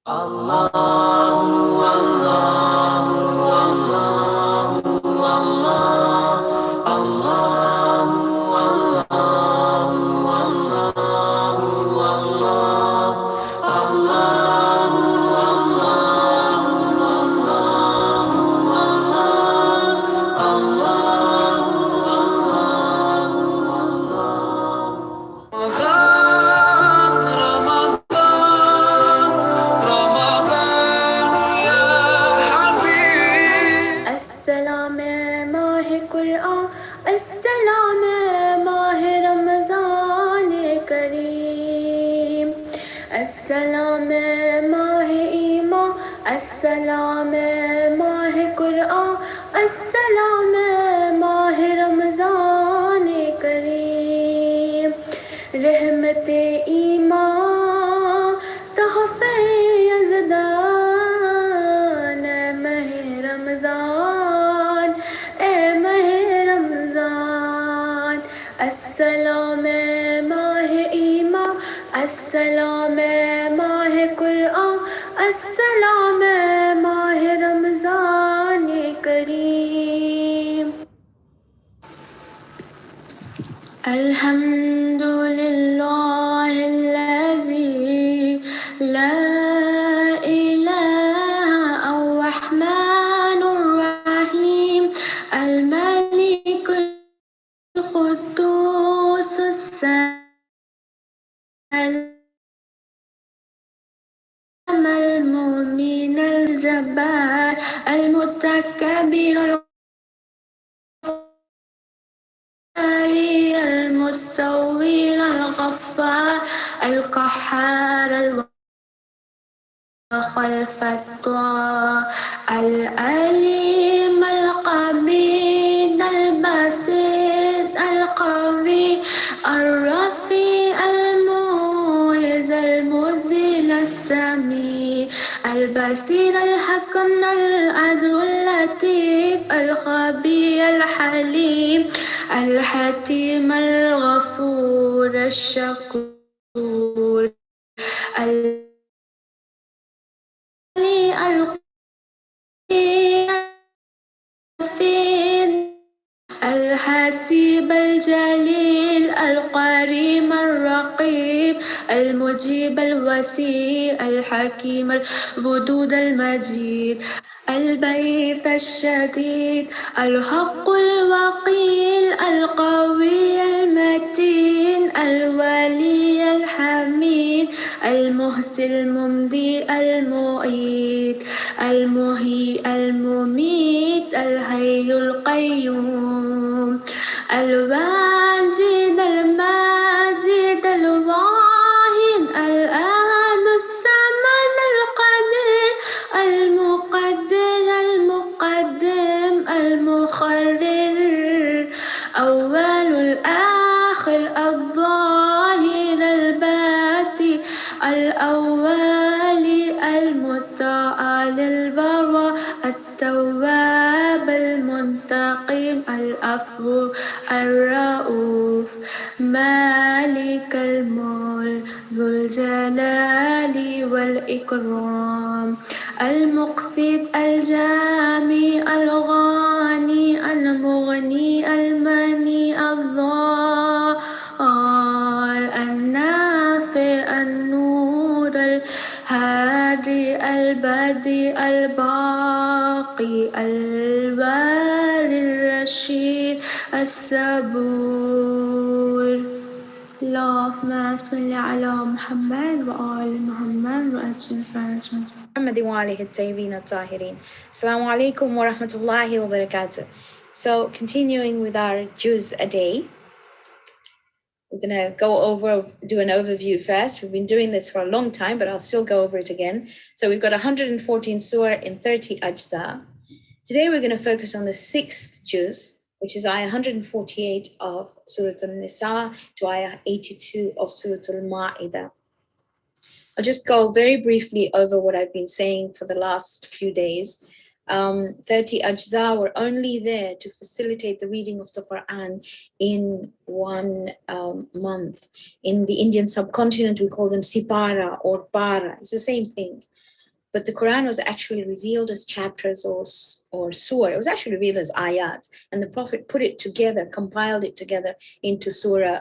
Allahu, Allahu, Allahu, Allah, Allahu, Allahu, Allahu, Allah, Allahu, السلام ماه رمضان كريم السلام ماه إيمان السلام ماه قرآن السلام ماه رمضان كريم رحمت إيمان تحفة يزدان ماه رمضان ماه رمضان السلام ماه إيمان السلام ماه قرآن السلام ماه رمضان كريم الحمد لله الذي لا إله الرحمن الرحيم الملك القدوس السلام المؤمن الجبار المتكبر المستوي الغفار القهار الفتوى العليم القبيل البسيط القوي الرفيع الموعظ المذل السميع البصير الحكم العدل اللطيف الخبير الحليم الحكيم الغفور الشكور الحسيب الجليل القريم الرقيب المجيب الوسيع الحكيم الودود المجيد البعيث الشديد الحق الوقيل القوي المتين الولي الحميد المحسن الممضي المعيد المحيي المميت الحي القيوم الواجد الماجد الواحد الأحد الصمد القدير المقدر المقدم المخرر أول الآخر الظاهر الباطن الأول المتعال البر التواب المنتقم العفو الرؤوف مالك الملك ذو الجلال والإكرام المقسط الجامع الغاني المغني المني الضال النافع النور الهادي البديع الباقي الباري الرشيد الصبور اللهم صل على محمد وآل محمد وأجل فرجهم محمد وآله الطيبين الطاهرين. Assalamu alaikum wa rahmatullahi wa barakatuh. So continuing with our juz a day, we're going to do an overview first. We've been doing this for a long time, but I'll still go over it again. So we've got 114 surah in 30 ajza. Today we're going to focus on the 6th juz, which is ayah 148 of Surah An-Nisa to ayah 82 of Surah Al-Ma'idah. I'll just go very briefly over what I've been saying for the last few days. 30 ajza were only there to facilitate the reading of the Quran in 1 month. In the Indian subcontinent, we call them sipara or para. It's the same thing. But the Quran was actually revealed as chapters or surah. It was actually revealed as ayat. And the Prophet put it together, compiled it together into surah,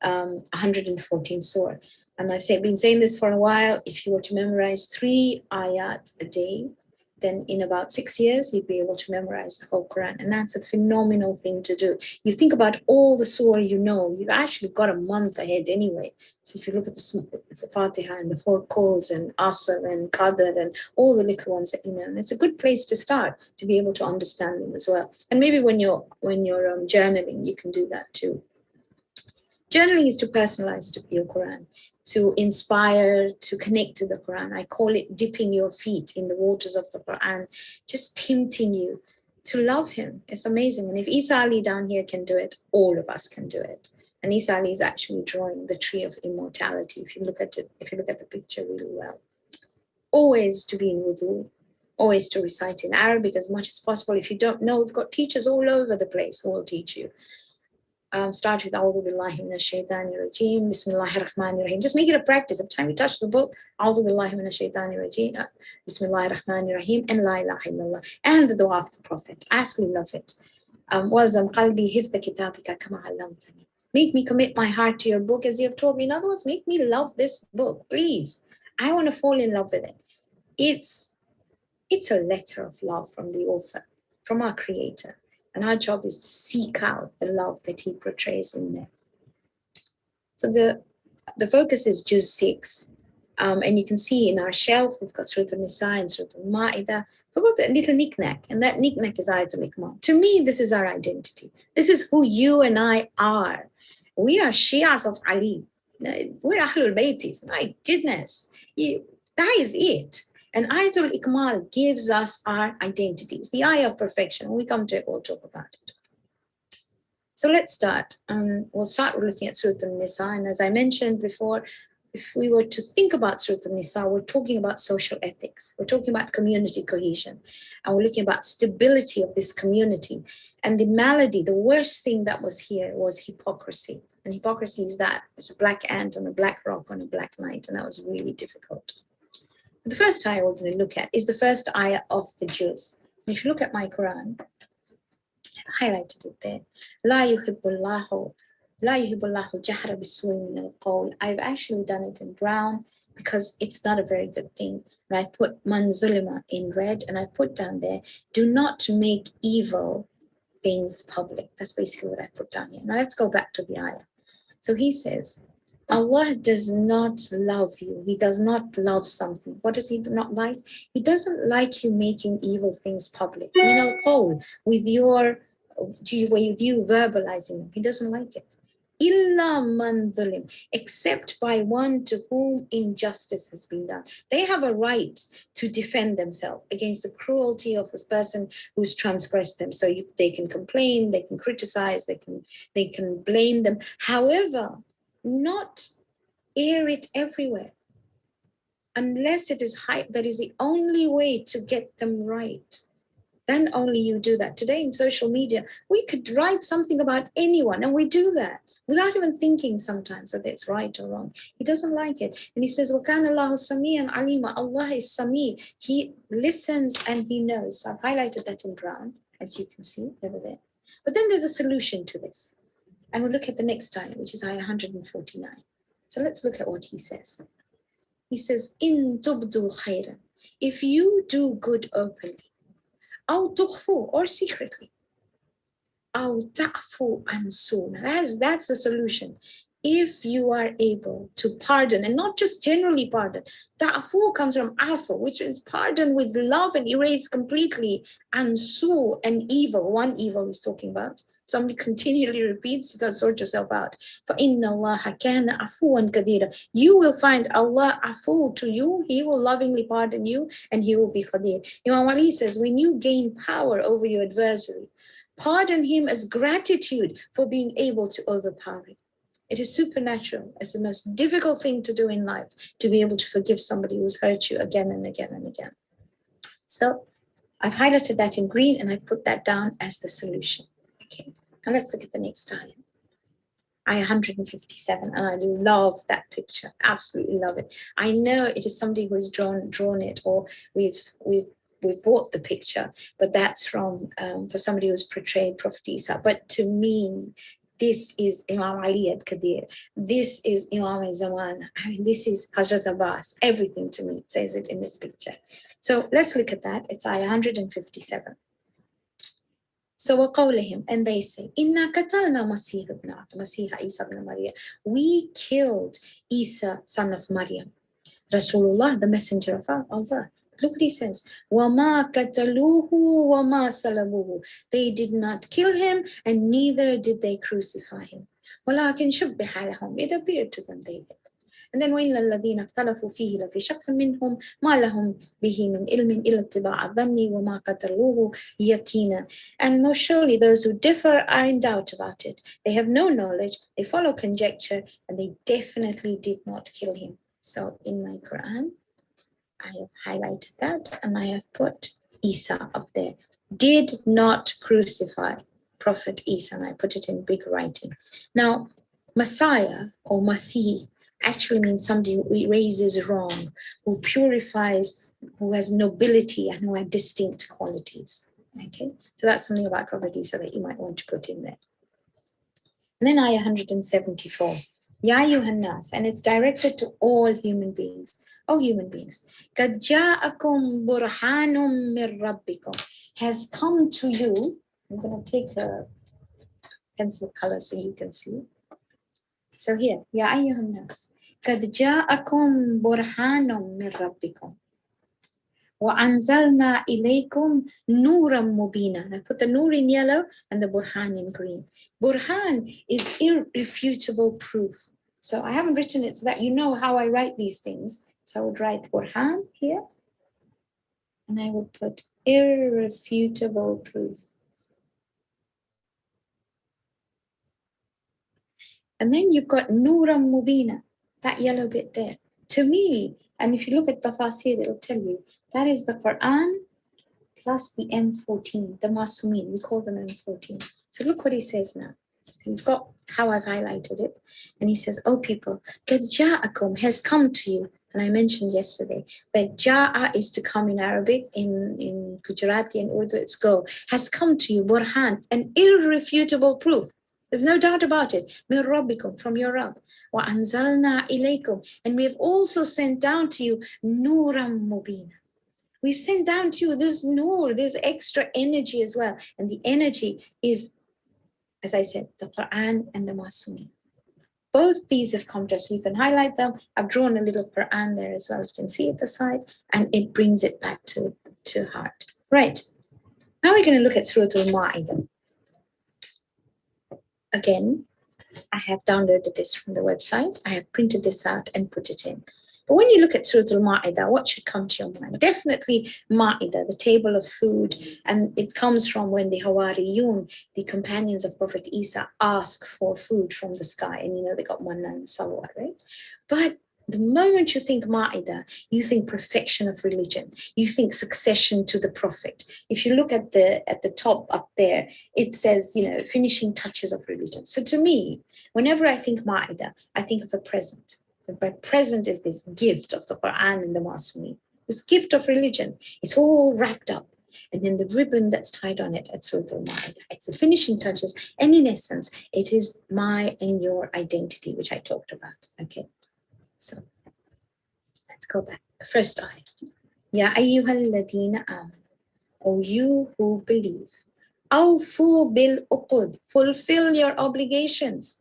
114 surah. And I've been saying this for a while. If you were to memorize 3 ayat a day, then in about 6 years, you'd be able to memorize the whole Quran. And that's a phenomenal thing to do. You think about all the surah you know, you've actually got a month ahead anyway. So if you look at the Fatiha and the 4 calls and Asr and Qadr and all the little ones that you know, and it's a good place to start to be able to understand them as well. And maybe when you're journaling, you can do that too. Journaling is to personalize your Quran, to inspire, to connect to the Quran. I call it dipping your feet in the waters of the Quran, just tempting you to love him. It's amazing. And if Isa Ali down here can do it, all of us can do it. And Isa Ali is actually drawing the tree of immortality. If you look at it, if you look at the picture really well, always to be in wudu, always to recite in Arabic as much as possible. If you don't know, we've got teachers all over the place who will teach you. Start with A'udhu Billahi Minash Shaitanir Rajeem, Bismillahir Rahmanir Rahim. Just make it a practice. Every time you touch the book, A'udhu Billahi Minash Shaitanir Rajeem, Bismillahir Rahmanir Rahim, and La ilaha illallah. And the dua of the Prophet. I absolutely love it. Walzam qalbi hifdha kitabika kama allamtani. Make me commit my heart to your book as you have told me. In other words, make me love this book, please. I want to fall in love with it. It's a letter of love from the author, from our creator. And our job is to seek out the love that he portrays in there. So the focus is Juz 6. And you can see in our shelf, we've got Surah Al-Nisa and Surah Al-Ma'idah. We've got a little knick-knack, and that knick-knack is Ayatul Ikmal. To me, this is our identity. This is who you and I are. We are Shias of Ali. We're Ahlul Baytis. My goodness. That is it. And Ayatul Ikmal gives us our identities, the eye of perfection. When we come to it, we'll talk about it. So let's start. We'll start with looking at Surah Al-Nisa. And as I mentioned before, if we were to think about Surah Al-Nisa, we're talking about social ethics. We're talking about community cohesion. And we're looking about stability of this community. And the malady, the worst thing that was here was hypocrisy. And hypocrisy is that. It's a black ant on a black rock on a black night. And that was really difficult. The first ayah we're going to look at is the first ayah of the Juz. If you look at my Quran, I've highlighted it there. La yuhibbullahu jahra bisu'i min al-qawl. I've actually done it in brown because it's not a very good thing. And I've put man zulima in red, and I've put down there, do not make evil things public. That's basically what I put down here. Now let's go back to the ayah. So he says, Allah does not love you. He does not love something. What does he not like? He doesn't like you making evil things public. Min al-qawl, with you verbalizing them. He doesn't like it. Illa man dhulim, except by one to whom injustice has been done. They have a right to defend themselves against the cruelty of this person who's transgressed them. So they can complain, they can criticize, they can blame them. However, not air it everywhere, unless it is that is the only way to get them right. Then only you do that. Today in social media, we could write something about anyone, and we do that without even thinking sometimes whether it's right or wrong. He doesn't like it. And he says, وَكَانَ اللَّهُ سَمِيعًا عَلِيمًا. Allah is Sami. He listens and he knows. So I've highlighted that in brown, as you can see over there. But then there's a solution to this. And we'll look at the next ayah, which is ayah 149. So let's look at what he says. He says, إِن تُبْدُوا خَيْرًا. If you do good openly, أو تخفوا, or secretly, أو تعفوا عن سوء. That's the solution. If you are able to pardon, and not just generally pardon. Ta'fu comes from afu, which is pardon with love and erase completely. And su, and evil, one evil he's talking about. Somebody continually repeats, you got to sort yourself out. فَإِنَّ اللَّهَ كَانَ عَفُوًا كَثِيرًا. You will find Allah afu to you. He will lovingly pardon you, and he will be qadir. Imam Ali says, when you gain power over your adversary, pardon him as gratitude for being able to overpower him. It is supernatural. It's the most difficult thing to do in life, to be able to forgive somebody who's hurt you again and again and again. So I've highlighted that in green, and I've put that down as the solution. Okay, now let's look at the next ayah. Ayah 157, and I love that picture. Absolutely love it. I know it is somebody who has drawn it, or we've bought the picture, but that's from for somebody who's portrayed Prophet Isa. But to me, this is Imam Ali al-Qadir. This is Imam al-Zaman. I mean, this is Hazrat Abbas. Everything to me says it in this picture. So let's look at that. It's Ayah 157. So وَقَوْلِهِمْ, and they say, إِنَّا قَتَلْنَا Masih Isa ibn Maryam. We killed Isa, son of Maryam. Rasulullah, the messenger of Allah. Look what he says. وَمَا قَتَلُوهُ وَمَا صَلَبُوهُ. They did not kill him, and neither did they crucify him. وَلَكِنْ شُبِّهَ لَهُمْ. It appeared to them they did. And then وَإِلَّا الَّذِينَ اخْتَلَفُوا فِيهِ لَفِي شَكٍّ مِّنْهُمْ مَا لَهُمْ بِهِ مِنْ عِلْمٍ إِلَّا اتِّبَاعَ الظَّنِّ وَمَا قَتَلُوهُ يَقِينًا. And most surely those who differ are in doubt about it. They have no knowledge, they follow conjecture, and they definitely did not kill him. So in my Quran, I have highlighted that, and I have put Isa up there. Did not crucify Prophet Isa, and I put it in big writing. Now, Messiah or Masih actually means somebody who erases wrong, who purifies, who has nobility, and who have distinct qualities. Okay, so that's something about Prophet Isa that you might want to put in there. And then Ayah 174, Ya ayyuhan nas, and it's directed to all human beings. Oh, human beings, قَدْ جَاءَكُمْ بُرْهَانٌ مِّن رَبِّكُمْ, has come to you. I'm going to take a pencil color so you can see. So here, Ya ayyuhan nas, قَدْ جَاءَكُمْ بُرْهَانٌ مِّن رَبِّكُمْ وَأَنزَلْنَا إِلَيْكُمْ نُورًا مُبِينًا. I put the nur in yellow and the burhan in green. Burhan is irrefutable proof. So I haven't written it so that you know how I write these things. So I would write burhan here, and I would put irrefutable proof. And then you've got Nuram Mubina, that yellow bit there. To me, and if you look at Tafasir, it'll tell you, that is the Quran plus the M14, the Masumin, we call them M14. So look what he says now. You've got how I've highlighted it. And he says, oh people, قَدْ جَاءَكُمْ, has come to you. And I mentioned yesterday that ja'a is to come in Arabic, in Gujarati and Urdu, it's go. Has come to you, burhan, an irrefutable proof. There's no doubt about it. مِن رَبِّكُمْ, from your Rabb. وَأَنزَلْنَا إِلَيْكُمْ, and we have also sent down to you Nuram Mubin. We've sent down to you this nur, this extra energy as well. And the energy is, as I said, the Quran and the Masumi. Both these have come to us, so you can highlight them. I've drawn a little Quran there as well, you can see at the side, and it brings it back to heart. Right, now we're going to look at Surah Al-Ma'idah. Again, I have downloaded this from the website. I have printed this out and put it in. But when you look at Surah Al-Ma'idah, what should come to your mind? Definitely Ma'idah, the table of food. And it comes from when the Hawariyun, the companions of Prophet Isa, ask for food from the sky. And you know, they got manna and salwa, right? But the moment you think Ma'idah, you think perfection of religion. You think succession to the Prophet. If you look at the top up there, it says, you know, finishing touches of religion. So to me, whenever I think Ma'idah, I think of a present. The present is this gift of the Quran and the Masumi, this gift of religion. It's all wrapped up. And then the ribbon that's tied on it at Surah Al-Ma'idah, it's the finishing touches. And in essence, it is my and your identity, which I talked about. Okay, so let's go back. The first ayah. Ya ayyuhal ladina amanu, O you who believe. Awfu bil uqud, fulfill your obligations.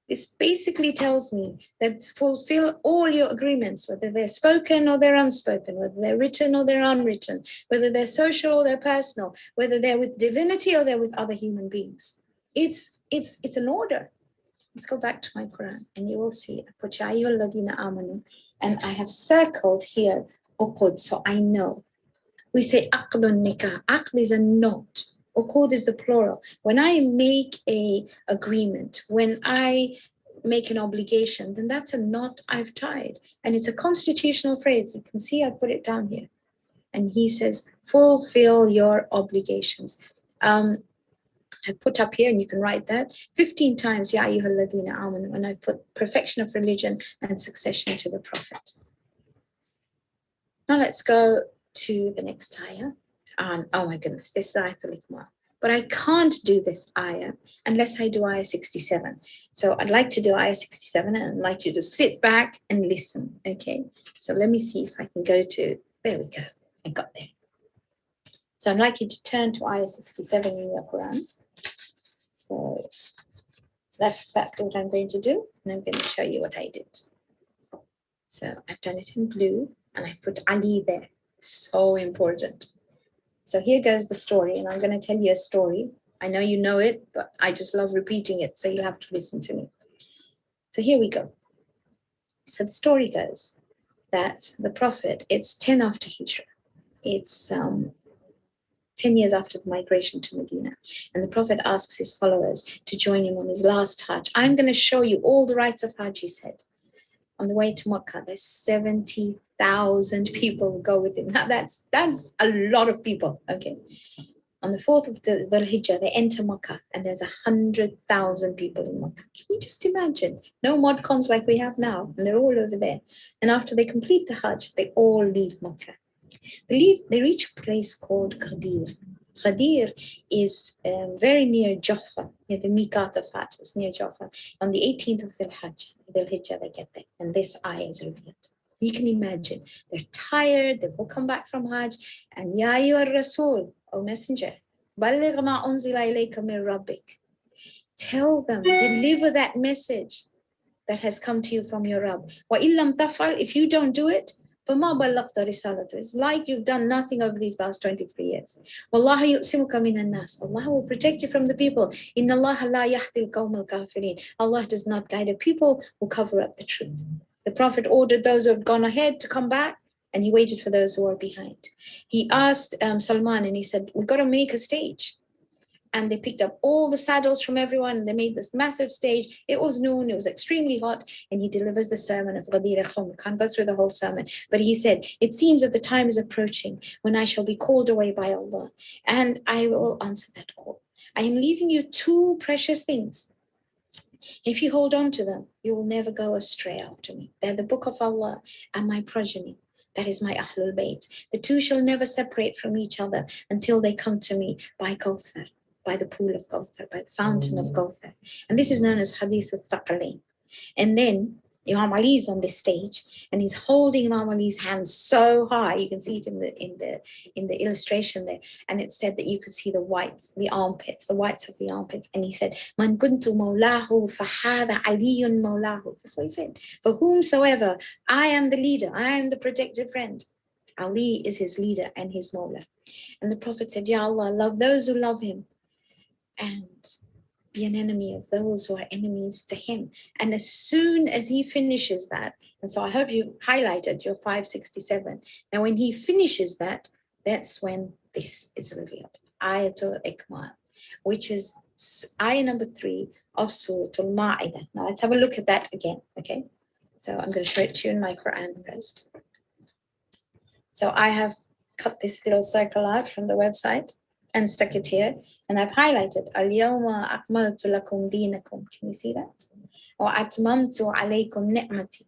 This basically tells me that fulfill all your agreements, whether they're spoken or they're unspoken, whether they're written or they're unwritten, whether they're social or they're personal, whether they're with divinity or they're with other human beings. It's an order. Let's go back to my Quran and you will see I put Ya ayyuhal ladina amanu, and I have circled here uqud, so I know. We say aqdun nikah. Aqd is a knot. Uqud is the plural. When I make a agreement, when I make an obligation, then that's a knot I've tied. And it's a constitutional phrase. You can see I put it down here. And he says, fulfill your obligations. I've put up here, and you can write that 15 times, Ya ayyuhalladhina amanu, and I've put perfection of religion and succession to the Prophet. Now let's go to the next ayah. Oh my goodness, this is Ayatul Ikmal. But I can't do this ayah unless I do ayah 67. So I'd like to do ayah 67, and I'd like you to sit back and listen, okay? So let me see if I can go to, there we go, I got there. So I'd like you to turn to ayah 67 in your Qurans. So that's exactly what I'm going to do, and I'm going to show you what I did. So I've done it in blue, and I've put Ali there. So important. So here goes the story, and I'm going to tell you a story. I know you know it, but I just love repeating it, so you'll have to listen to me. So here we go. So the story goes that the Prophet, it's 10 after Hijrah. It's 10 years after the migration to Medina. And the Prophet asks his followers to join him on his last Hajj. I'm going to show you all the rites of Hajj, he said. On the way to Makkah, there's 70,000 people who go with him. Now that's a lot of people, okay. On the 4th of the Hijjah, they enter Makkah, and there's 100,000 people in Makkah. Can you just imagine? No mod cons like we have now, and they're all over there. And after they complete the Hajj, they all leave Makkah. They reach a place called Ghadir. Ghadir is very near Jaffa, near the Miqat of Hajj. It's near Jaffa. On the 18th of Dhul Hijjah, they get there. And this ayah is revealed. You can imagine. They're tired. They will come back from Hajj. And Ya ayyuhar Rasul, O Messenger, balligh ma unzila ilayka min rabbik. Tell them, deliver that message that has come to you from your Rabb. Wa illam taf'al, if you don't do it, فَمَا بَلَّغْتَ رِسَالَتُهُ. It's like you've done nothing over these last 23 years. وَاللَّهُ يُؤْسِمُكَ مِنَ النَّاسِ. Allah will protect you from the people. إِنَّ اللَّهَ لَا يَهْدِي الْقَوْمَ الْكَافِرِينَ. Allah does not guide a people who cover up the truth. The Prophet ordered those who had gone ahead to come back, and he waited for those who were behind. He asked Salman, and he said, we've got to make a stage. And they picked up all the saddles from everyone, and they made this massive stage. It was noon, it was extremely hot, and he delivers the sermon of Ghadir al-Khum. Can't go through the whole sermon, but he said, it seems that the time is approaching when I shall be called away by Allah, and I will answer that call. I am leaving you two precious things. If you hold on to them, you will never go astray after me. They're the book of Allah and my progeny. That is my Ahlul Bayt. The two shall never separate from each other until they come to me by Kawthar, by the pool of Kawthar, by the fountain of Kawthar. And this is known as Hadith al-Thaqalain. And then Imam Ali is on this stage, and he's holding Imam Ali's hand so high. You can see it in the illustration there. And it said that you could see the whites, the armpits, the whites of the armpits. And he said, Man kuntu mawlahu fahadha aliyun mawlahu. That's what he said. For whomsoever I am the leader, I am the protected friend. Ali is his leader and his mawla. And the Prophet said, Ya Allah, love those who love him, and be an enemy of those who are enemies to him. And as soon as he finishes that, and so I hope you highlighted your 567. Now, when he finishes that, that's when this is revealed. Ayatul Ikmal, which is ayah number 3 of Surah Al-Ma'idah. Now, let's have a look at that again, okay? So I'm going to show it to you in my Quran first. So I have cut this little circle out from the website and stuck it here. And I've highlighted, Al-Yawma akmaltu lakum dinakum. Can you see that? Wa atmamtu alaykum ni'mati.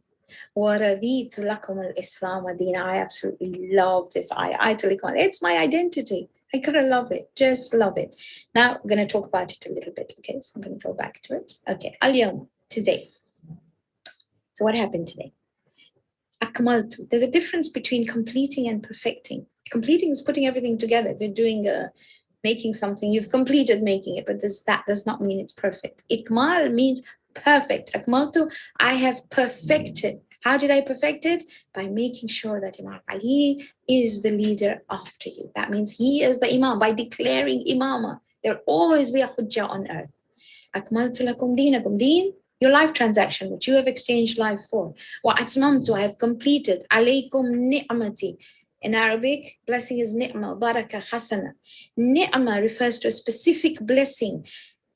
Wa raditu lakum al-Islam wa dina. I absolutely love this ayah. It's my identity. I gotta love it. Just love it. Now, I'm going to talk about it a little bit. Okay, so I'm going to go back to it. Okay, Al-Yawma, today. So what happened today? Akmaltu. There's a difference between completing and perfecting. Completing is putting everything together. If you're doing making something, you've completed making it, but that does not mean it's perfect. Ikmal means perfect. Akmaltu, I have perfected. How did I perfect it? By making sure that Imam Ali is the leader after you. That means he is the Imam. By declaring Imamah, there'll always be a hujjah on earth. Akmaltu lakum dinakum. Deen, your life transaction, which you have exchanged life for. Wa atmamtu, I have completed. Alaykum ni'mati. In Arabic, blessing is ni'mah, barakah, hasana. Ni'mah refers to a specific blessing.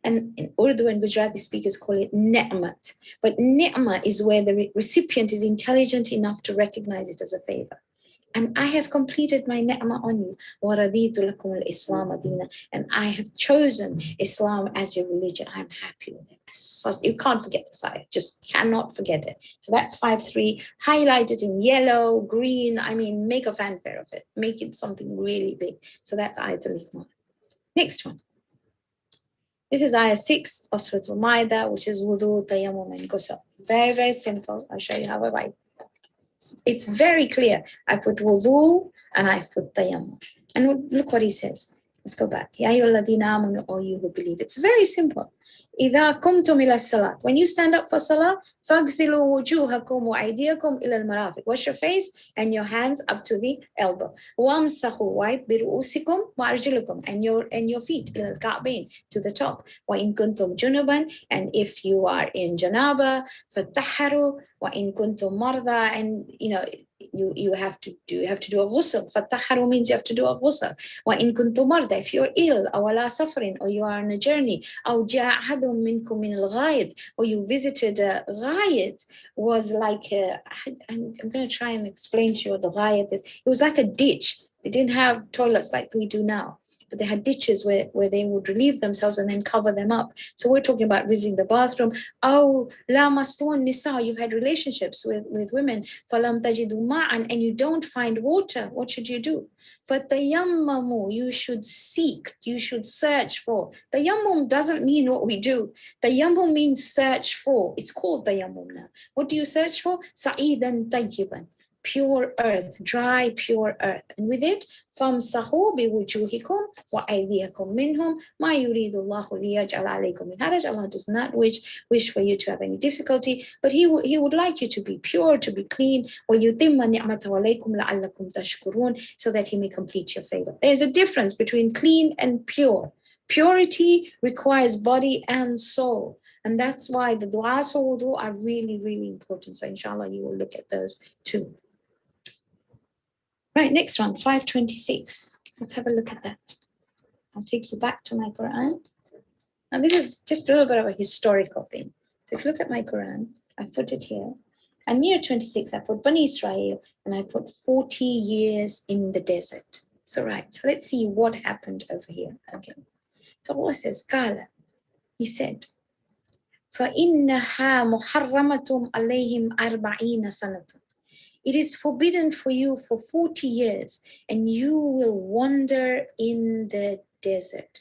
And in Urdu and Gujarati speakers call it ni'mat. But ni'mah is where the recipient is intelligent enough to recognize it as a favor. And I have completed my ni'mah on you. وَرَضِيتُ لَكُمُ الْإِسْلَامَ دِينًا. And I have chosen Islam as your religion. I'm happy with it. So you can't forget this ayah. Just cannot forget it. So that's 5.3. Highlight it in yellow, green. I mean, make a fanfare of it. Make it something really big. So that's ayatul hikmah. Next one. This is ayah 6 of Surah Al-Ma'idah, which is wudu, tayammum, and ghusl. Very, very simple. I'll show you how I write. It's very clear. I put wudu and I put tayammum. And look what he says. Let's go back. Ya ayyuhalladhina amanu, all you who believe. It's very simple. إِذَا كُمْتُمْ إِلَى الصَّلَاةِ. When you stand up for salah, فَاغْسِلُوا وُجُوهَكُمْ وَأَيْدِيَكُمْ إِلَى الْمَرَافِقِ. Wash your face and your hands up to the elbow. وَامْسَحُوا, wipe بِرُؤُوسِكُمْ وَأَرْجُلِكُم, and your feet إِلَى الْكَعْبَيْن, to the top. وَإِن كُنْتُمْ جُنُبًا, and if you are in janaba, فَتَحَّرُوا وَإِن كُنْتُمْ مَرْضَى, and you have to do a ghusl. فَتَحَّرُوا means you have to do a ghusl. وَإِن كُنْتُمْ مَرْضَى, if you're ill, أو على سفر, or you are on a journey, أو جاء أحد منكم من الغائط, or you visited a ghayat, was like I'm going to try and explain to you what the ghayat is. It was like a ditch. They didn't have toilets like we do now, but they had ditches where they would relieve themselves and then cover them up. So we're talking about visiting the bathroom. Oh, lamastun nisa, you've had relationships with women. Falam tajidu ma'an, and you don't find water. What should you do? Fatayammamu, you should seek, you should search for. Tayammum doesn't mean what we do. Tayammum means search for. It's called tayammum now. What do you search for? Sa'idan tayyiban, pure earth, dry, pure earth. And with it, فَامْسَحُوا بِوُجُوهِكُمْ وَأَيْدِيَكُمْ مِنْهُمْ مَا يُرِيدُ اللَّهُ لِيَجْعَلَ عَلَيْكُمْ مِنْ حَرَجٍ. Allah does not wish for you to have any difficulty, but He would like you to be pure, to be clean, وَيُتِمَّ نِعْمَتَهُ عَلَيْكُمْ لَعَلَّكُمْ تَشْكُرُونَ, so that He may complete your favor. There is a difference between clean and pure. Purity requires body and soul. And that's why the du'as for wudu are really, really important. So inshallah, you will look at those too. Right, next one, 526. Let's have a look at that. I'll take you back to my Quran. Now this is just a little bit of a historical thing. So if you look at my Quran, I put it here. And near 26, I put Bani Israel, and I put 40 years in the desert. So right, so let's see what happened over here. Okay. So Allah says, Qala, He said, فَإِنَّهَا مُحَرَّمَةٌ عَلَيْهِمْ 40 سَنَةً. It is forbidden for you for 40 years, and you will wander in the desert.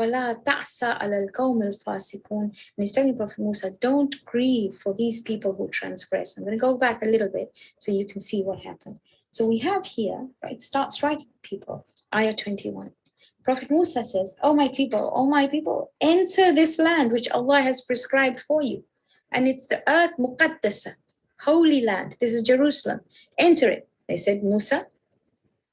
فَلَا تَعْسَى عَلَى الْقَوْمِ الْفَاسِقُونَ. And He's telling Prophet Musa, don't grieve for these people who transgress. I'm going to go back a little bit so you can see what happened. So we have here, right, starts right, people, Ayah 21. Prophet Musa says, oh my people, enter this land which Allah has prescribed for you. And it's the earth muqaddasa, holy land. This is Jerusalem. Enter it. They said, Musa,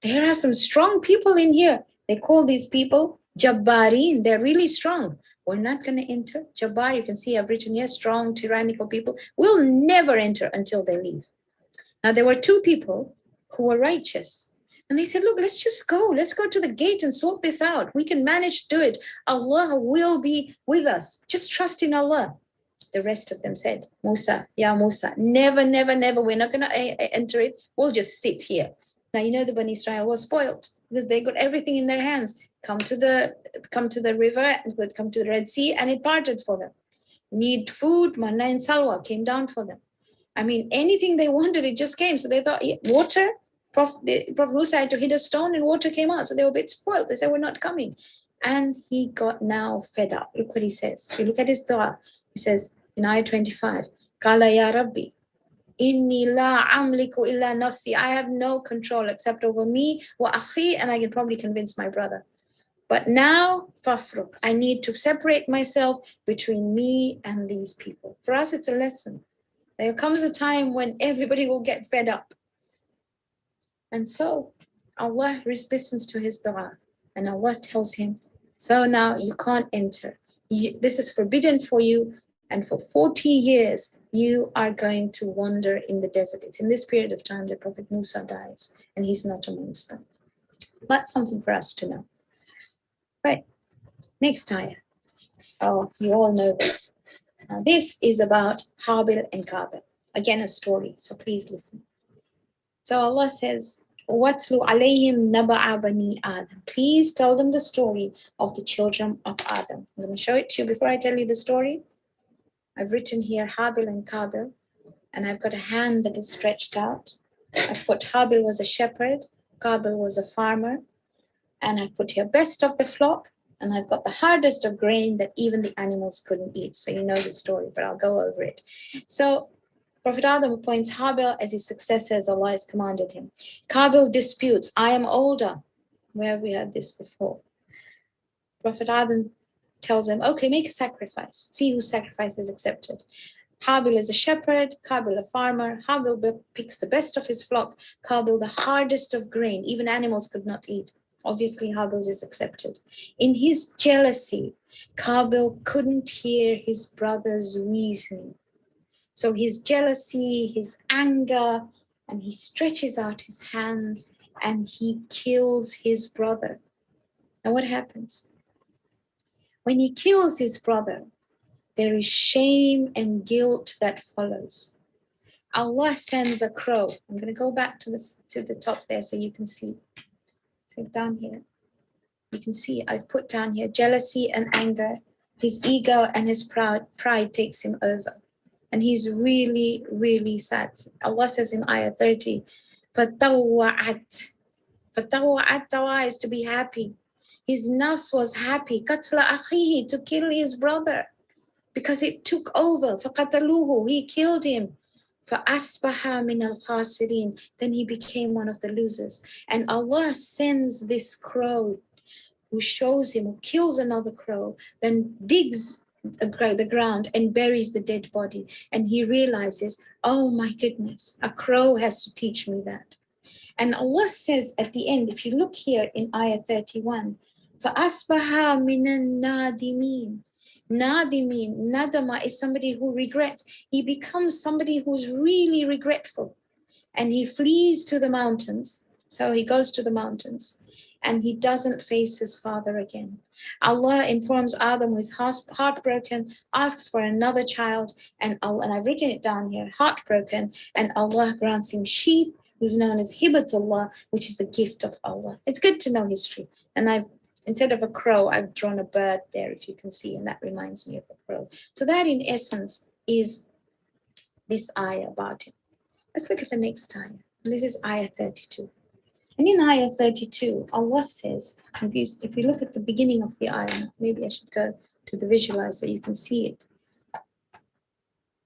there are some strong people in here. They call these people Jabbarin. They're really strong. We're not going to enter. Jabbar, you can see I've written here, strong, tyrannical people. We'll never enter until they leave. Now, there were two people who were righteous. And they said, look, let's just go. Let's go to the gate and sort this out. We can manage to do it. Allah will be with us. Just trust in Allah. The rest of them said, Musa, Ya Musa, never, never, never. We're not going to enter it. We'll just sit here. Now, you know the Bani Israel was spoiled because they got everything in their hands. Come to the river, come to the Red Sea, and it parted for them. Need food, manna and salwa came down for them. I mean, anything they wanted, it just came. So they thought, water, Prophet Musa had to hit a stone and water came out. So they were a bit spoiled. They said, we're not coming. And he got now fed up. Look what he says. If you look at his dua, he says in Ayah 25, Kala ya Rabbi, inni la amliku illa nafsi. I have no control except over me, wa akhi, and I can probably convince my brother. But now, fafruk, I need to separate myself between me and these people. For us, it's a lesson. There comes a time when everybody will get fed up. And so Allah listens to his dua, and Allah tells him, so now you can't enter. This is forbidden for you, and for 40 years you are going to wander in the desert. It's in this period of time that Prophet Musa dies, and he's not amongst them. But something for us to know. Right, next ayah. Oh, you all know this. Now this is about Habil and Kabil. Again, a story, so please listen. So Allah says, وَاتْلُ عَلَيْهِمْ نَبَعَ بَنِي آدَمَ. Please tell them the story of the children of Adam. I'm going to show it to you before I tell you the story. I've written here Habil and Kabil, and I've got a hand that is stretched out. I've put Habil was a shepherd, Kabil was a farmer, and I put here best of the flock, and I've got the hardest of grain that even the animals couldn't eat. So you know the story, but I'll go over it. So Prophet Adam appoints Habil as his successor as Allah has commanded him. Kabil disputes, I am older. Where have we heard this before? Prophet Adam tells him, okay, make a sacrifice. See whose sacrifice is accepted. Habil is a shepherd, Kabil a farmer. Habil picks the best of his flock, Kabil the hardest of grain, even animals could not eat. Obviously, Habil's is accepted. In his jealousy, Kabil couldn't hear his brother's reasoning. So his jealousy, his anger, and he stretches out his hands and he kills his brother. Now what happens? When he kills his brother, there is shame and guilt that follows. Allah sends a crow. I'm going to go back to the top there so you can see. So down here, you can see I've put down here jealousy and anger. His ego and his pride takes him over. And he's really, really sad. Allah says in Ayah 30, فَتَوَّعَتْ. Tawa is to be happy. His nafs was happy. قَتْلَ أَخِيهِ, to kill his brother. Because it took over. فَقَتَلُوهُ, he killed him. فَأَصْبَحَ مِنَ الْخَاسِرِينَ, then he became one of the losers. And Allah sends this crow who shows him, who kills another crow, then digs the ground and buries the dead body. And he realizes, oh my goodness, a crow has to teach me that. And Allah says at the end, if you look here in Ayah 31, فَأَصْبَحَ مِنَ النَّادِمِينَ. Nadimin, nadama is somebody who regrets. He becomes somebody who's really regretful. And he flees to the mountains. So he goes to the mountains. And he doesn't face his father again. Allah informs Adam, who is heartbroken, asks for another child, and I've written it down here, heartbroken, and Allah grants him sheep, who's known as Hibatullah, which is the gift of Allah. It's good to know history. And instead of a crow, I've drawn a bird there, if you can see, and that reminds me of a crow. So that in essence is this ayah about it. Let's look at the next ayah. This is ayah 32. And in ayah 32, Allah says, if you look at the beginning of the ayah, maybe I should go to the visualizer, you can see it.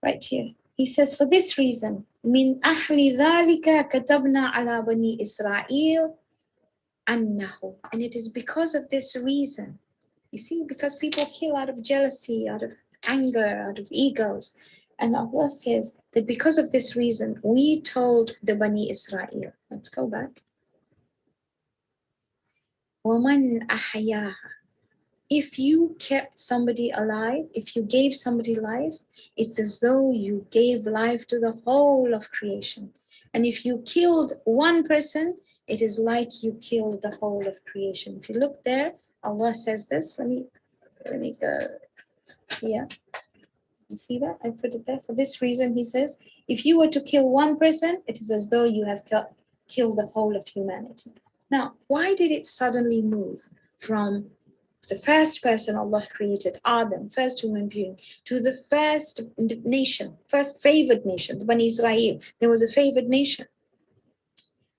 Right here. He says, for this reason, min ahli dhalika katabna ala bani Israel annahu. And it is because of this reason. You see, because people kill out of jealousy, out of anger, out of egos. And Allah says that because of this reason, we told the Bani Israel. Let's go back. وَمَنْ أَحْيَاهَا. If you kept somebody alive, if you gave somebody life, it's as though you gave life to the whole of creation. And if you killed one person, it is like you killed the whole of creation. If you look there, Allah says this. Let me go here. You see that? I put it there. For this reason, he says, if you were to kill one person, it is as though you have killed the whole of humanity. Now, why did it suddenly move from the first person Allah created, Adam, first human being, to the first nation, first favored nation, the Bani Israel? There was a favored nation.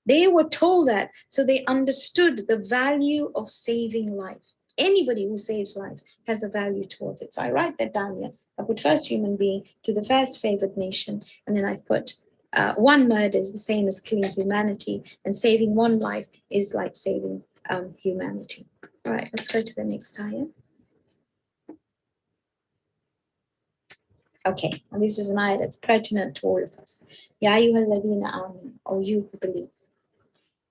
They were told that, so they understood the value of saving life. Anybody who saves life has a value towards it. So I write that down here. I put first human being to the first favored nation, and then I put one murder is the same as killing humanity, and saving one life is like saving humanity. All right, let's go to the next ayah. Okay, and this is an ayah that's pertinent to all of us. Ya ayyuhalladhina amanu, O you who believe.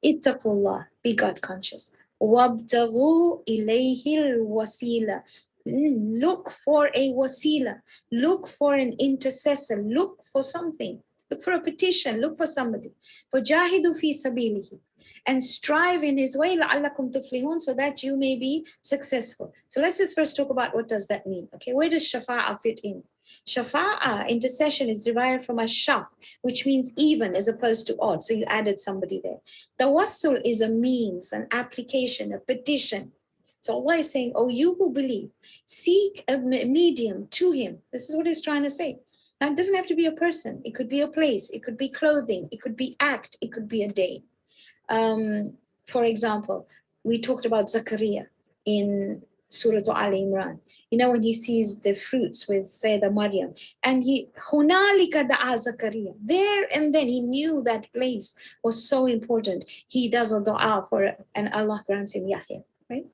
Ittaqullah, be God conscious. Wabtaghu ilayhil wasila. Look for a wasila. Look for an intercessor. Look for something. Look for a petition. Look for somebody. Wajahidu fi sabilihi. And strive in his way, la'allakum tuflihun, so that you may be successful. So let's just first talk about what does that mean. Okay, where does shafa'ah fit in? Shafa'a, intercession, is derived from a shaf, which means even as opposed to odd. So you added somebody there. Tawassul is a means, an application, a petition. So Allah is saying, oh, you who believe, seek a medium to him. This is what he's trying to say. Now, it doesn't have to be a person. It could be a place. It could be clothing. It could be act. It could be a day. For example, we talked about Zakaria in Surah Al Imran. You know, when he sees the fruits with Sayyidah Maryam, and Hunalika da'a Zakaria, there and then he knew that place was so important. He does a dua for it, and Allah grants him Yahya, right?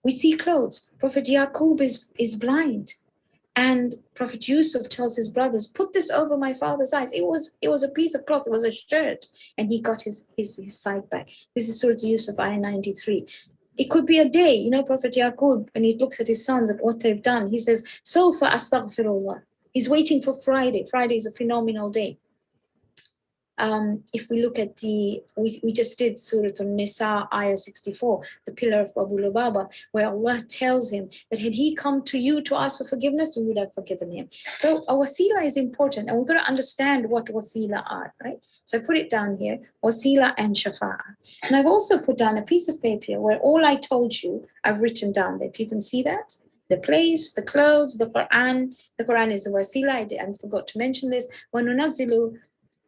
We see clothes. Prophet Yaqub is blind. And Prophet Yusuf tells his brothers, put this over my father's eyes. It was a piece of cloth, it was a shirt, and he got his sight back. This is Surah Yusuf, ayah 93. It could be a day, you know, Prophet Yaqub, when he looks at his sons at what they've done, he says, Sofa astaghfirullah. He's waiting for Friday. Friday is a phenomenal day. If we look at we just did Surah An-Nisa, ayah 64, the pillar of Abu Lubaba, where Allah tells him that had he come to you to ask for forgiveness, you would have forgiven him. So a wasila is important, and we've got to understand what wasila are, right? So I put it down here, wasila and shafa'a. And I've also put down a piece of paper where all I told you, I've written down there. If you can see that, the place, the clothes, the Quran. The Quran is a wasila. I forgot to mention this. وَنُنَزِّلُ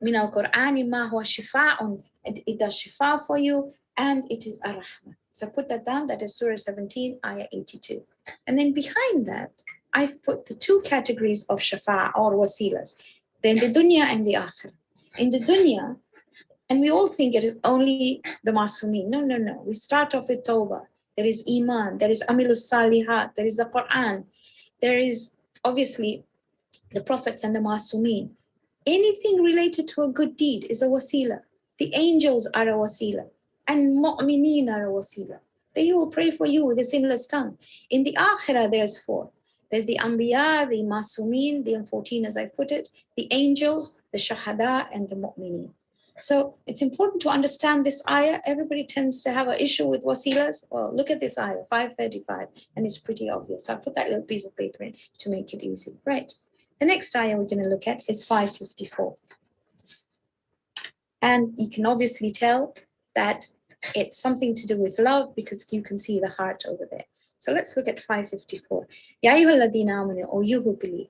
min al-Qur'ani ma huwa shifa'un. It does shifa for you, and it is ar-rahmah. So put that down. That is Surah 17, ayah 82. And then behind that, I've put the two categories of shafa or wasilas. Then the dunya and the akhirah. In the dunya, and we all think it is only the masumin. No. We start off with tawbah. There is iman. There is amilus salihat. There is the Quran. There is obviously the prophets and the masumin. Anything related to a good deed is a wasila. The angels are a wasila. And mu'mineen are a wasila. They will pray for you with a sinless tongue. In the akhirah, there's 4. There's the anbiya, the masumin, the 14 as I put it, the angels, the shahada, and the mu'mineen. So it's important to understand this ayah. Everybody tends to have an issue with wasilas. Well, look at this ayah, 535, and it's pretty obvious. I'll put that little piece of paper in to make it easy, right? The next ayah we're going to look at is 554. And you can obviously tell that it's something to do with love because you can see the heart over there. So let's look at 554. Ya ayyuhalladhina amanu, or you who believe.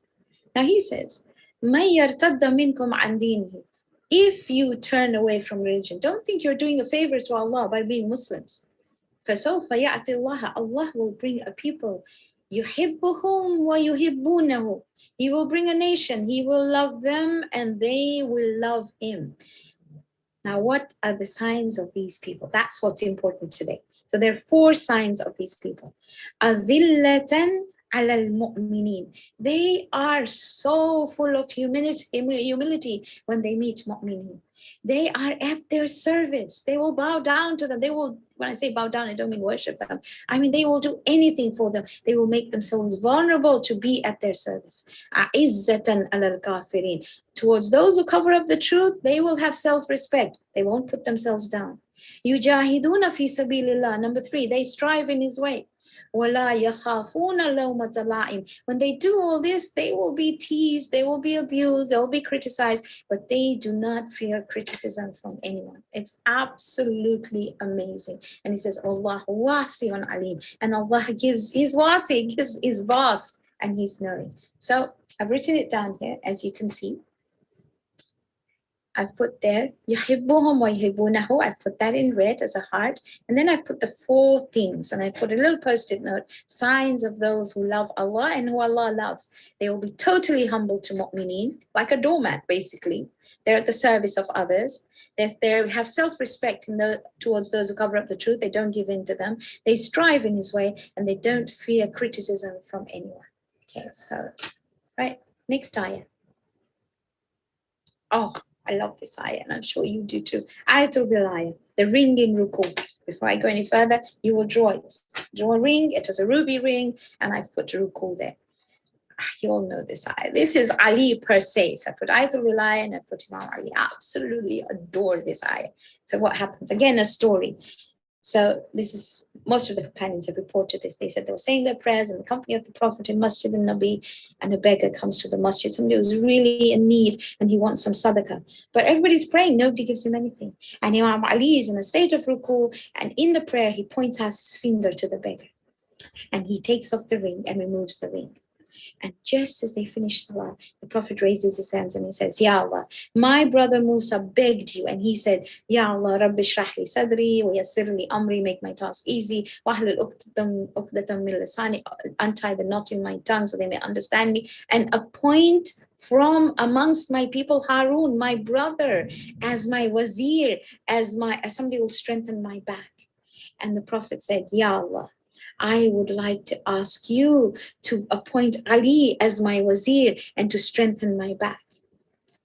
Now he says, مَن يَرْتَدَّ مِنْكُمْ عَنْ دِينِهِ. If you turn away from religion, don't think you're doing a favor to Allah by being Muslims. فَسَوْفَ يَأْتِ اللَّهَ. Allah will bring a people يُحِبُّهُمْ وَيُحِبُّونَهُ. He will bring a nation. He will love them and they will love him. Now, what are the signs of these people? That's what's important today. So there are 4 signs of these people. أَذِلَّةً عَلَى الْمُؤْمِنِينَ. They are so full of humility when they meet mu'mineen. They are at their service. They will bow down to them. They will, when I say bow down, I don't mean worship them. I mean, they will do anything for them. They will make themselves vulnerable to be at their service. أَعِزَّةً عَلَى الْكَافِرِينَ. Towards those who cover up the truth, they will have self-respect. They won't put themselves down. يُجَاهِدُونَ فِي سَبِيلِ اللَّهِ. Number 3, they strive in his way. وَلَا يَخَافُونَ لَوْمَةَ لَائِمٍ. When they do all this, they will be teased, they will be abused, they will be criticized, but they do not fear criticism from anyone. It's absolutely amazing. And he says, Allah wasi'un alim. And Allah gives, He's wasi, is vast, and He's knowing. So I've written it down here, as you can see. I've put there, يُحِبُّهُمْ وَيُحِبُّونَهُ. I've put that in red as a heart. And then I've put the 4 things. And I put a little post-it note, signs of those who love Allah and who Allah loves. They will be totally humble to mu'mineen, like a doormat, basically. They're at the service of others. They have self-respect towards those who cover up the truth. They don't give in to them. They strive in His way, and they don't fear criticism from anyone. Okay, so, right, next ayah. Oh, I love this ayah, and I'm sure you do too. Ayatul Bilayah, the ring in ruku. Before I go any further, you will draw it. Draw a ring. It was a ruby ring, and I've put ruku there. You all know this ayah. This is Ali per se. So I put Ayatul Bilayah and I put Imam Ali. I absolutely adore this ayah. So what happens? Again, a story. So this is, most of the companions have reported this. They said they were saying their prayers in the company of the Prophet in Masjid al-Nabi, and a beggar comes to the masjid. Somebody who's really in need and he wants some sadaqah. But everybody's praying, nobody gives him anything. And Imam Ali is in a state of ruku, and in the prayer he points out his finger to the beggar. And he takes off the ring and removes the ring. And just as they finish salah, the Prophet raises his hands and he says, Ya Allah, my brother Musa begged you. And he said, Ya Allah, Rabbi shrah li sadri, wa yassir li amri, make my task easy, wahlul uqdatam min lisani, untie the knot in my tongue so they may understand me, and appoint from amongst my people Harun, my brother, as my wazir, as somebody who will strengthen my back. And the Prophet said, Ya Allah, I would like to ask you to appoint Ali as my wazir and to strengthen my back.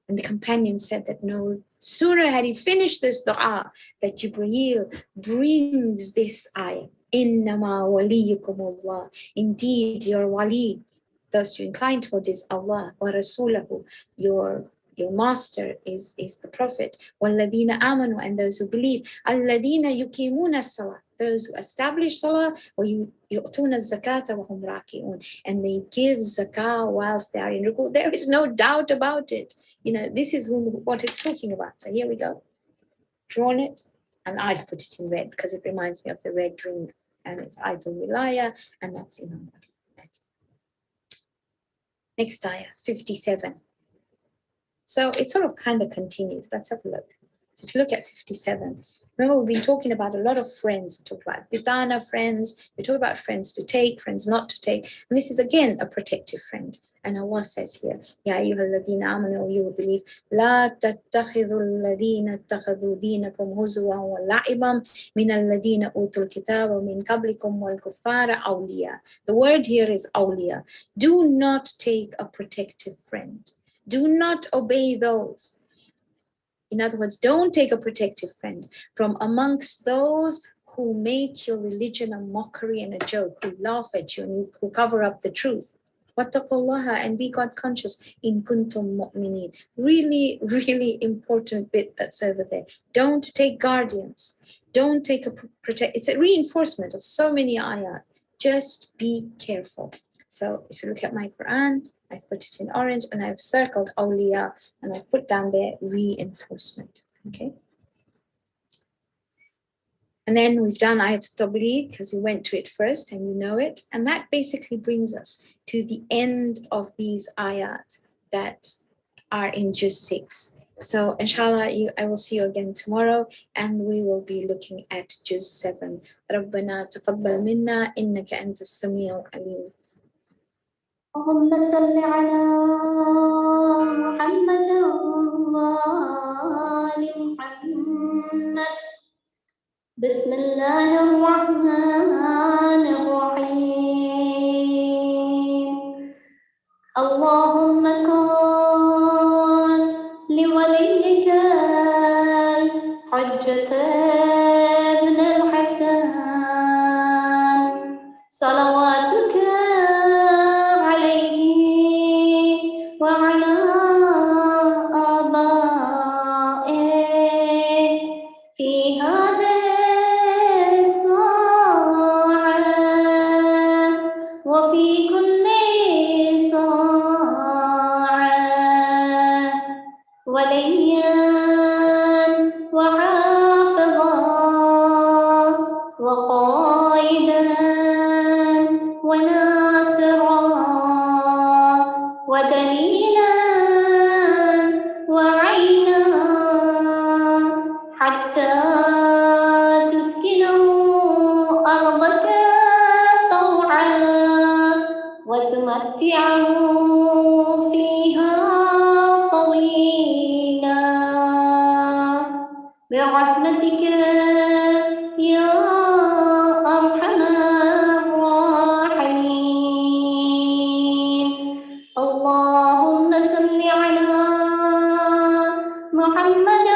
And the companion said that no sooner had he finished this dua that Jibreel brings this ayah. Innama waliyukum Allah. Indeed, your wali, thus you incline towards, is Allah. Wa rasulahu, your master is the Prophet. Walladina amanu, and those who believe. Alladina yukimuna salah, those who establish salah. Wa yu'tuna zakata wa hum raki'un, and they give zakah whilst they are in ruku. There is no doubt about it. This is what it's talking about. So here we go. Drawn it, and I've put it in red because it reminds me of the red ring, and it's Idol Wilaya, and that's Imam Ali. Okay. Next ayah, 57. So it sort of kind of continues. Let's have a look. So if you look at 57, remember we've been talking about a lot of friends. We talked about bitana friends. We talked about friends to take, friends not to take. And this is again a protective friend. And Allah says here, Ya ayyuhalladhina amanu, you will believe, La tattakhidhu alladhina ittakhadhu dinakum huzwan wa la'ibam min alladhina utul kitaba min qablikum wal kuffara awliya. The word here is awliya. Do not take a protective friend. Do not obey those. In other words, don't take a protective friend from amongst those who make your religion a mockery and a joke, who laugh at you and who cover up the truth. Wattaqullaha, and be God conscious. In kuntum mu'minin. Really, really important bit that's over there. Don't take guardians. Don't take it's a reinforcement of so many ayat. Just be careful. So if you look at my Quran, I've put it in orange and I've circled awliya and I've put down there reinforcement. Okay. And then we've done Ayatul Tabligh because we went to it first and you know it. And that basically brings us to the end of these ayat that are in Juz 6. So inshallah, I will see you again tomorrow and we will be looking at Juz 7. رَبَّنَا تَقَبَّلْ مِنَّا إِنَّكَ أَنْتَ السَّمِيعُ الْعَلِيمُ. اللهم صل على محمد وآل محمد. بسم الله الرحمن الرحيم. اللهم كن لوليك الحجة ابن الحسن صلواتك عليه وعلى آبائه في هذه الساعة وفي كل ساعة وليا وحافظا وقائدا وناصرا ودليلا وعينا حتى تسكنه أرضك طوعا وتمتعه فيها طويلا برحمتك يا أرحم الراحمين. اللهم صل على محمد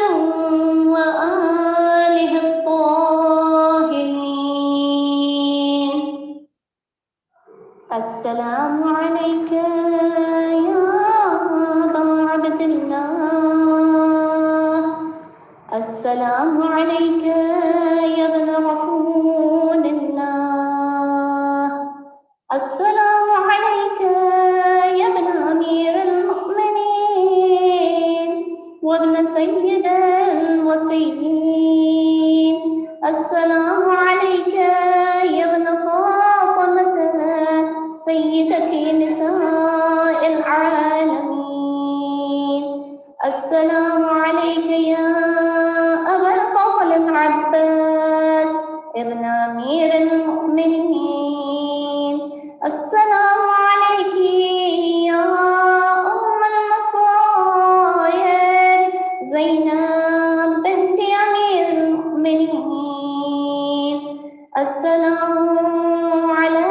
وآله الطاهرين. السلام عليك يا أبا عبد الله. السلام عليك يا ابن رسول السلام عليك يا ابن أمير المؤمنين وابن سيد المرسلين. السلام عليك يا ابن فاطمة سيدة نساء العالمين. السلام عليك يا أبا الفضل العباس ابن أمير المؤمنين. السلام عليك يا أم المصايب زينب بنت أمير المؤمنين. السلام على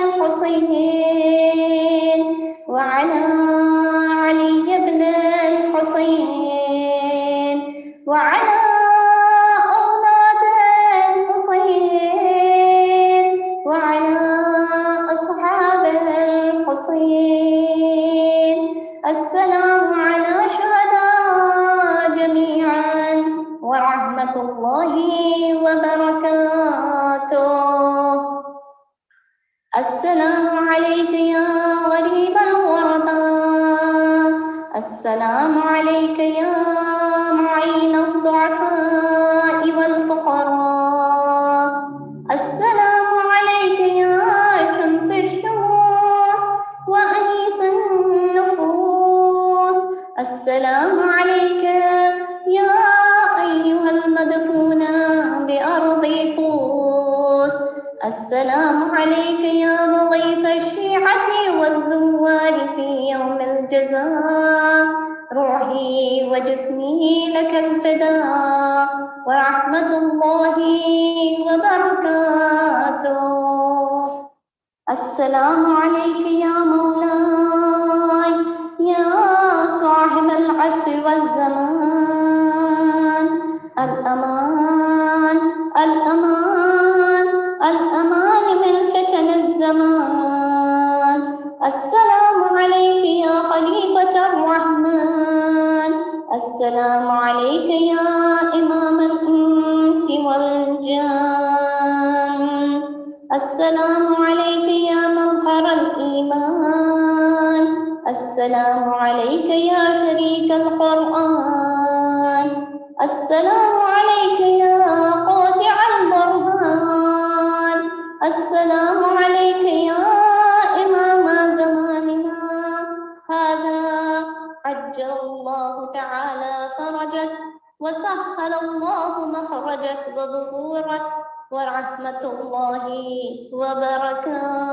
الحسين وعلى علي بن الحسين وعلى أولاد الحسين وعلى أصحاب الحسين. السلام على شهداء جميعا ورحمة الله وبركاته. السلام عليك يا غريب الغرباء. السلام عليك يا معين الضعفاء والفقراء. السلام عليك يا شمس الشموس وأنيس النفوس. السلام عليك يا أيها المدفون بأرض طوس. السلام عليك يا مغيث الشيعة والزوار في يوم الجزاء. روحي وجسمي لك الفداء ورحمة الله وبركاته. السلام عليك يا مولاي يا صاحب العصر والزمان. الأمان الأمان الأمان من فتن الزمان. السلام عليك يا خليفة الرحمن. السلام عليك يا إمام الإنس والجان. السلام عليك يا منقر الإيمان. السلام عليك يا شريك القرآن. السلام عليك يا قاطع البرهان. السلام عليك يا إمام زماننا هذا. عجل الله تعالى فرجك وسهل الله مخرجك وظهورك ورحمة الله وبركاته.